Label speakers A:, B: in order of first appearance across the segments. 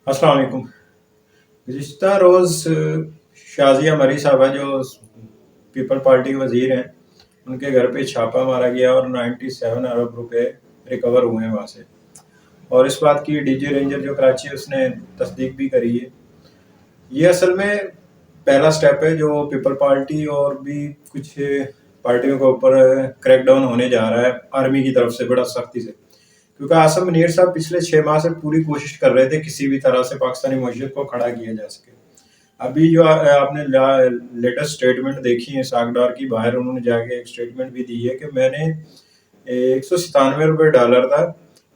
A: अस्सलाम वालेकुम। गुज़िश्ता रोज़ शाज़िया मरी साहबा जो पीपल पार्टी के वज़ीर हैं, उनके घर पे छापा मारा गया और 97 अरब रुपए रिकवर हुए हैं वहाँ से। और इस बात की डीजी रेंजर जो कराची है उसने तस्दीक भी करी है। ये असल में पहला स्टेप है जो पीपल पार्टी और भी कुछ पार्टियों के ऊपर क्रैकडाउन होने जा रहा है आर्मी की तरफ से बड़ा सख्ती से, क्योंकि आसम मुनीर साहब पिछले 6 माह से पूरी कोशिश कर रहे थे किसी भी तरह से पाकिस्तानी मईशत को खड़ा किया जा सके। अभी जो आपने लेटेस्ट स्टेटमेंट देखी है सागडार की, बाहर उन्होंने जाके एक स्टेटमेंट भी दी है कि मैंने $197 था,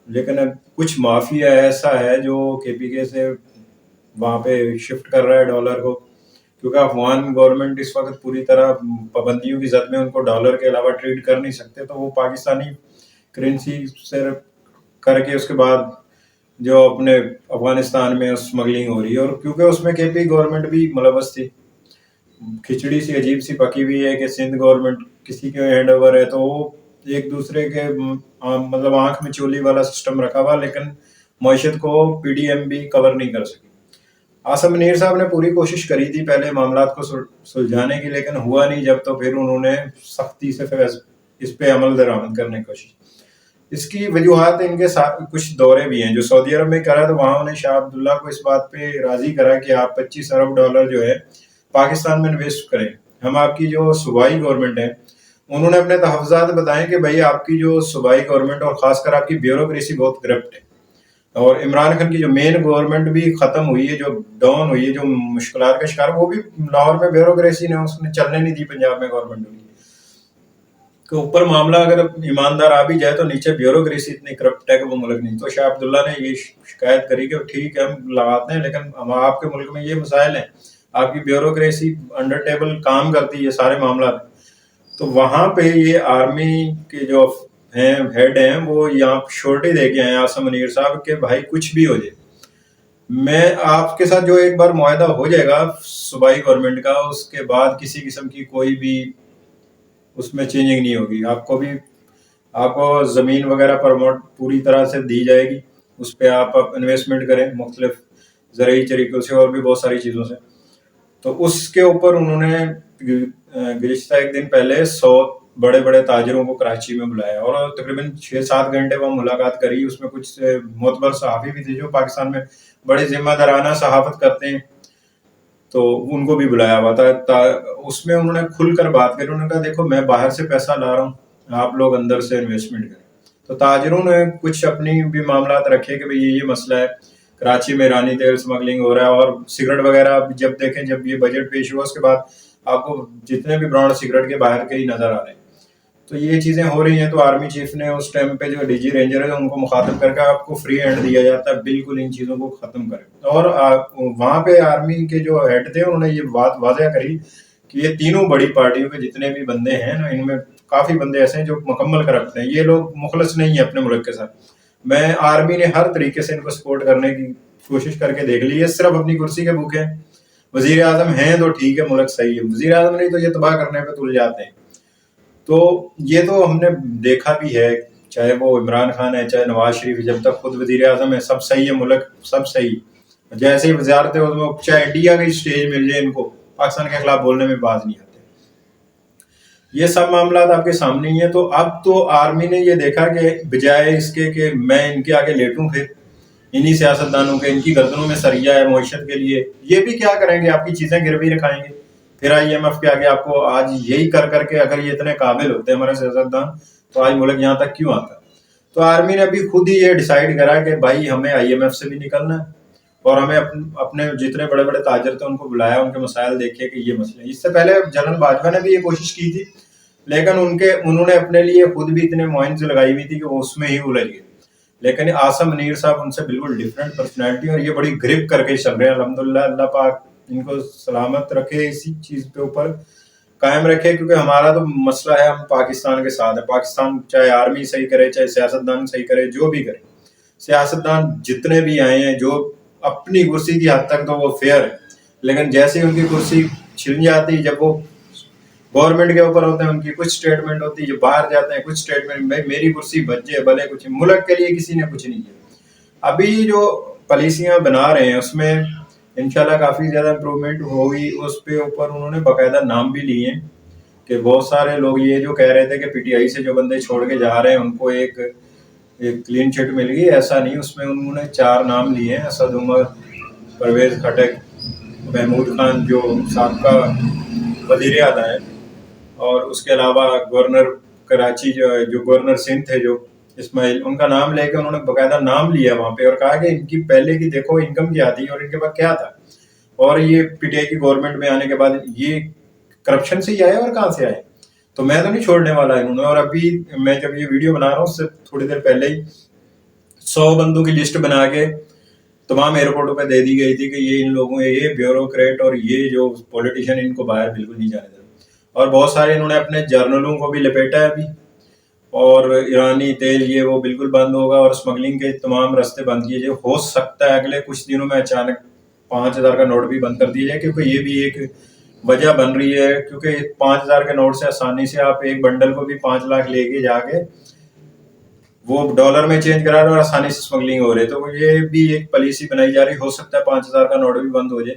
A: लेकिन अब कुछ माफिया ऐसा है जो KPK से वहाँ पे शिफ्ट कर रहा है डॉलर को, क्योंकि अफगान गवर्नमेंट इस वक्त पूरी तरह पाबंदियों की जद में उनको डॉलर के अलावा ट्रेड कर नहीं सकते, तो वो पाकिस्तानी करेंसी से करके उसके बाद जो अपने अफगानिस्तान में स्मगलिंग हो रही है। और क्योंकि उसमें KP गवर्नमेंट भी मुलव्वस थी, खिचड़ी सी अजीब सी पकी हुई है कि सिंध गवर्नमेंट किसी के हैंड ओवर है, तो वो एक दूसरे के मतलब आंख में चोली वाला सिस्टम रखा हुआ, लेकिन मईशत को PDM भी कवर नहीं कर सकी। आसम मुनीर साहब ने पूरी कोशिश करी थी पहले मामला को सुलझाने की, लेकिन हुआ नहीं जब, तो फिर उन्होंने सख्ती से फिर इस पे अमल दरामद करने की कोशिश। इसकी वजूहत इनके साथ कुछ दौरे भी हैं जो सऊदी अरब में करा, तो वहाँ उन्हें शाह अब्दुल्ला को इस बात पे राजी करा कि आप $25 अरब जो है पाकिस्तान में इन्वेस्ट करें। हम आपकी जो सूबाई गवर्नमेंट है, उन्होंने अपने तहफ़्फ़ुज़ात बताएं कि भाई आपकी जो सूबाई गवर्नमेंट और ख़ासकर आपकी ब्यूरोक्रेसी बहुत करप्ट है, और इमरान खान की जो मेन गवर्नमेंट भी ख़त्म हुई है, जो डाउन हुई है, जो मुश्किलात का शिकार, वो भी लाहौर में ब्यूरोक्रेसी ने उसने चलने नहीं दी। पंजाब में गवर्नमेंट हुई के ऊपर मामला अगर ईमानदार आ भी जाए तो नीचे ब्यूरोक्रेसी इतनी करप्ट है कि वो मुल्क नहीं। तो शाह अब्दुल्ला ने ये शिकायत करी कि ठीक है हम लगाते हैं, लेकिन हम आपके मुल्क में ये मसाइल हैं, आपकी ब्यूरोक्रेसी अंडर टेबल काम करती है सारे मामला। तो वहाँ पे ये आर्मी के जो हैं हेड हैं वो यहाँ श्योरिटी दे के आए आसम मुनीर साहब के भाई कुछ भी हो जाए, मैं आपके साथ जो एक बार मुआहदा हो जाएगा सूबाई गवर्नमेंट का, उसके बाद किसी किस्म की कोई भी उसमें चेंजिंग नहीं होगी। आपको ज़मीन वगैरह प्रमोट पूरी तरह से दी जाएगी, उस पर आप इन्वेस्टमेंट करें मुख्तलिफ ज़रूरी तरीक़ों से और भी बहुत सारी चीज़ों से। तो उसके ऊपर उन्होंने गुज़िश्ता एक दिन पहले 100 बड़े बड़े ताजरों को कराची में बुलाया और तकरीबन 6-7 घंटे वहाँ मुलाकात करी। उसमें कुछ मोतबर सहाफ़ी भी थे जो पाकिस्तान में बड़े ज़िम्मेदाराना सहाफ़त करते हैं, तो उनको भी बुलाया हुआ था। उसमें उन्होंने खुलकर बात करी। उन्होंने कहा देखो मैं बाहर से पैसा ला रहा हूँ, आप लोग अंदर से इन्वेस्टमेंट करें। तो ताजरों ने कुछ अपनी भी मामला रखे कि भाई ये मसला है, कराची में ईरानी तेल स्मगलिंग हो रहा है और सिगरेट वगैरह जब देखें, जब ये बजट पेश हुआ उसके बाद आपको जितने भी ब्रांड सिगरेट के बाहर के ही नजर आ रहे हैं। तो ये चीज़ें हो रही हैं। तो आर्मी चीफ ने उस टाइम पे जो डीजी रेंजर है उनको मुखातब करके आपको फ्री हैंड दिया जाता है, बिल्कुल इन चीज़ों को ख़त्म करें। और वहाँ पे आर्मी के जो हेड थे उन्होंने ये बात वाज़ह करी कि ये तीनों बड़ी पार्टियों के जितने भी बंदे हैं ना, इनमें काफ़ी बंदे ऐसे हैं जो मुकम्मल करप्ट हैं, ये लोग मुखलस नहीं है अपने मुल्क के साथ। मैं आर्मी ने हर तरीके से इनको सपोर्ट करने की कोशिश करके देख ली है, सिर्फ अपनी कुर्सी के भूखे हैं। वज़ीर आज़म हैं तो ठीक है, मुल्क सही है, वज़ीर आज़म नहीं तो ये तबाह करने पे तुल जाते हैं। तो ये तो हमने देखा भी है, चाहे वो इमरान खान है चाहे नवाज शरीफ, जब तक खुद वज़ीर आज़म है सब सही है, मुल्क सब सही। जैसे ही वजारत हो, चाहे इंडिया की स्टेज मिल जाए, इनको पाकिस्तान के खिलाफ बोलने में बाज नहीं आते। ये सब मामला आपके सामने ही है। तो अब तो आर्मी ने ये देखा कि बजाय इसके कि मैं इनके आगे लेटूं, फिर इन्हीं सियासतदानों के इनकी गर्दनों में सरिया है मईशत के लिए, ये भी क्या करेंगे, आपकी चीज़ें गिरवी रखाएंगे। फिर IMF के आगे आपको आज यही कर करके, अगर ये इतने काबिल होते हैं हमारे सियासतदान, तो आज मुल्क यहाँ तक क्यों आता। तो आर्मी ने अभी खुद ही ये डिसाइड करा कि भाई हमें IMF से भी निकलना है, और हमें अपने जितने बड़े बड़े ताजर थे उनको बुलाया, उनके मसाइल देखे कि ये मसले। इससे पहले जनरल बाजवा ने भी ये कोशिश की थी, लेकिन उन्होंने अपने लिए खुद भी इतने मुहिम्स लगाई हुई थी कि वो उसमें ही उलझ गए। लेकिन आसम मुनीर साहब उनसे बिल्कुल डिफरेंट पर्सनैलिटी, और ये बड़ी ग्रिप करके चल रहे हैं। अल्हम्दुलिल्लाह, अल्लाह पाक इनको सलामत रखे, इसी चीज़ पे ऊपर कायम रखे, क्योंकि हमारा तो मसला है, हम पाकिस्तान के साथ है। पाकिस्तान चाहे आर्मी सही करे, चाहे सियासतदान सही करे, जो भी करे, सियासतदान जितने भी आए हैं जो अपनी कुर्सी की हद तक तो वो फेयर है, लेकिन जैसे ही उनकी कुर्सी छिन जाती, जब वो गवर्नमेंट के ऊपर होते हैं, उनकी कुछ स्टेटमेंट होती है, जो बाहर जाते हैं कुछ स्टेटमेंट, मेरी कुर्सी बच जाए भले, कुछ मुल्क के लिए किसी ने कुछ नहीं किया। अभी जो پالیسیاں بنا رہے ہیں اس میں انشاءاللہ کافی زیادہ امپروومنٹ ہوگی. اس پہ اوپر انہوں نے باقاعدہ نام بھی لیے ہیں کہ بہت سارے لوگ یہ جو کہہ رہے تھے کہ پی ٹی آئی سے جو بندے چھوڑ کے جا رہے ہیں ان کو ایک کلین چٹ مل گئی، ایسا نہیں. اس میں انہوں نے 4 نام لیے ہیں: اسد عمر، پرویز خٹک، محمود خان جو سابقہ وزیر اعلیٰ ہیں، اور اس کے علاوہ گورنر کراچی جو گورنر سندھ تھے جو اسماعیل، ان کا نام لے کے انہوں نے باقاعدہ نام لیا وہاں پہ اور کہا کہ ان کی پہلے کی دیکھو انکم کیا تھی اور ان کے پاس کیا تھا، اور یہ پی ٹی آئی کی گورنمنٹ میں آنے کے بعد یہ کرپشن سے ہی آئے اور کہاں سے آئے. تو میں تو نہیں چھوڑنے والا انہوں نے. اور ابھی میں جب یہ ویڈیو بنا رہا ہوں اس سے تھوڑی دیر پہلے ہی 100 بندوں کی لسٹ بنا کے تمام ایئرپورٹوں پہ دے دی گئی تھی کہ یہ ان لوگوں یہ بیوروکریٹ اور یہ جو پولیٹیشین ان کو باہر بالکل نہیں جانے دینا. اور بہت سارے انہوں نے اپنے جرنلوں کو بھی لپیٹا ہے ابھی، اور ایرانی تیل یہ وہ بالکل بند ہوگا، اور اسمگلنگ کے تمام راستے بند کیے جائے. ہو سکتا ہے اگلے کچھ دنوں میں اچانک 5,000 کا نوٹ بھی بند کر دیا جائے، کیونکہ یہ بھی ایک وجہ بن رہی ہے. کیونکہ 5,000 کے نوٹ سے آسانی سے آپ ایک بنڈل کو بھی 5 لاکھ لے کے جا کے وہ ڈالر میں چینج کرا رہے ہیں اور آسانی سے اسمگلنگ ہو رہی ہے. تو یہ بھی ایک پالیسی بنائی جا رہی. ہو سکتا ہے 5,000 کا نوٹ بھی بند ہو جائے.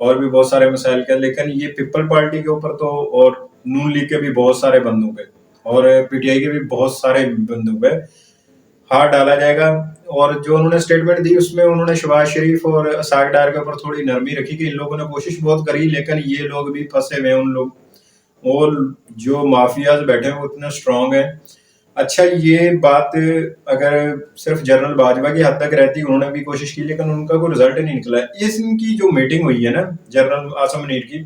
A: اور بھی بہت سارے مسائل کے، لیکن یہ پیپل پارٹی کے اوپر تو، اور نون لیگ کے بھی بہت سارے بندوں پہ، اور پی ٹی آئی کے بھی بہت سارے بندوں پہ ہاتھ ڈالا جائے گا. اور جو انہوں نے اسٹیٹمنٹ دی اس میں انہوں نے شہباز شریف اور اساق ڈار کے اوپر تھوڑی نرمی رکھی کہ ان لوگوں نے کوشش بہت کری لیکن یہ لوگ بھی پھنسے ہوئے ہیں. ان لوگ اور جو مافیاز بیٹھے ہیں وہ اتنے اسٹرانگ ہیں. اچھا یہ بات اگر صرف جنرل باجوہ کی حد تک رہتی، انہوں نے بھی کوشش کی لیکن ان کا کوئی رزلٹ نہیں نکلا ہے. اس ان کی جو میٹنگ ہوئی ہے نا جنرل عاصم منیر کی،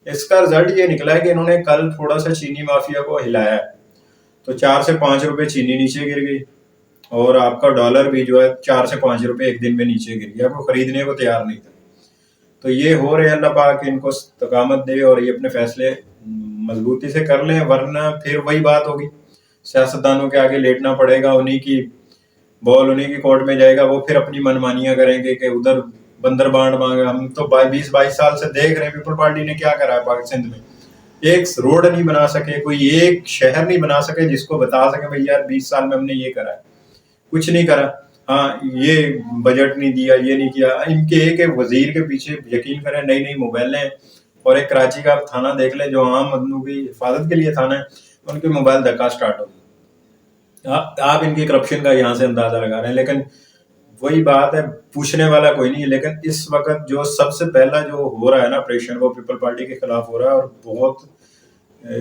A: اس کا رزلٹ یہ نکلا ہے کہ انہوں نے کل تھوڑا سا چینی مافیا کو ہلایا ہے، تو 4 سے 5 روپے چینی نیچے گر گئی، اور آپ کا ڈالر بھی جو ہے 4 سے 5 روپے ایک دن میں نیچے گر گیا. آپ کو خریدنے کو تیار نہیں تھا. تو یہ ہو رہے اللہ پاک ان کو استقامت دے اور یہ اپنے فیصلے مضبوطی سے کر لیں، ورنہ پھر وہی بات ہوگی، سیاستدانوں کے آگے لیٹنا پڑے گا، انہی کی بال انہی کی کورٹ میں جائے گا، وہ پھر اپنی منمانیاں کریں گے کہ ادھر بندر بانٹ مانگا. ہم تو 20-22 سال سے دیکھ رہے ہیں پیپل پارٹی نے کیا کرا ہے پاکستان میں. ایک روڈ نہیں بنا سکے، کوئی ایک شہر نہیں بنا سکے جس کو بتا سکے بھائی یار 20 سال میں ہم نے یہ کرا ہے. کچھ نہیں کرا. ہاں یہ بجٹ نہیں دیا، یہ نہیں کیا. ان کے ایک وزیر کے پیچھے یقین کریں نئی نئی موبائلیں، اور ایک کراچی کا آپ تھانہ دیکھ لیں جو عام آدمیوں کی حفاظت کے لیے تھانہ ہے، ان کے موبائل دھکا سٹارٹ ہوگی. آپ ان کی کرپشن کا یہاں سے اندازہ لگا رہے ہیں. لیکن وہی بات ہے، پوچھنے والا کوئی نہیں ہے. لیکن اس وقت جو سب سے پہلا جو ہو رہا ہے نا آپریشن، وہ پیپل پارٹی کے خلاف ہو رہا ہے، اور بہت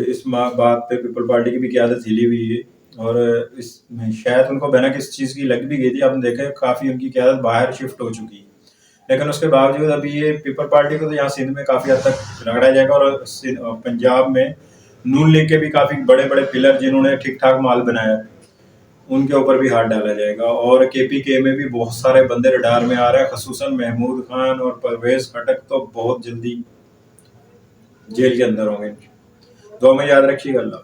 A: اس بات پہ پیپل پارٹی کی بھی قیادت ہلی ہوئی ہے. اور اس شاید ان کو بہنا کس چیز کی لگ بھی گئی تھی. آپ نے دیکھا کافی ان کی قیادت باہر شفٹ ہو چکی ہے، لیکن اس کے باوجود ابھی یہ پیپل پارٹی کو تو یہاں سندھ میں کافی حد تک رگڑا جائے گا. اور پنجاب میں نون لیگ کے بھی کافی بڑے بڑے پلر جنہوں نے ٹھیک ٹھاک مال بنایا ان کے اوپر بھی ہاتھ ڈالا جائے گا. اور کے پی کے میں بھی بہت سارے بندے رڈار میں آ رہے ہیں، خصوصاً محمود خان اور پرویز خٹک تو بہت جلدی جیل کے اندر ہوں گے. دعا میں یاد رکھیے گا. اللہ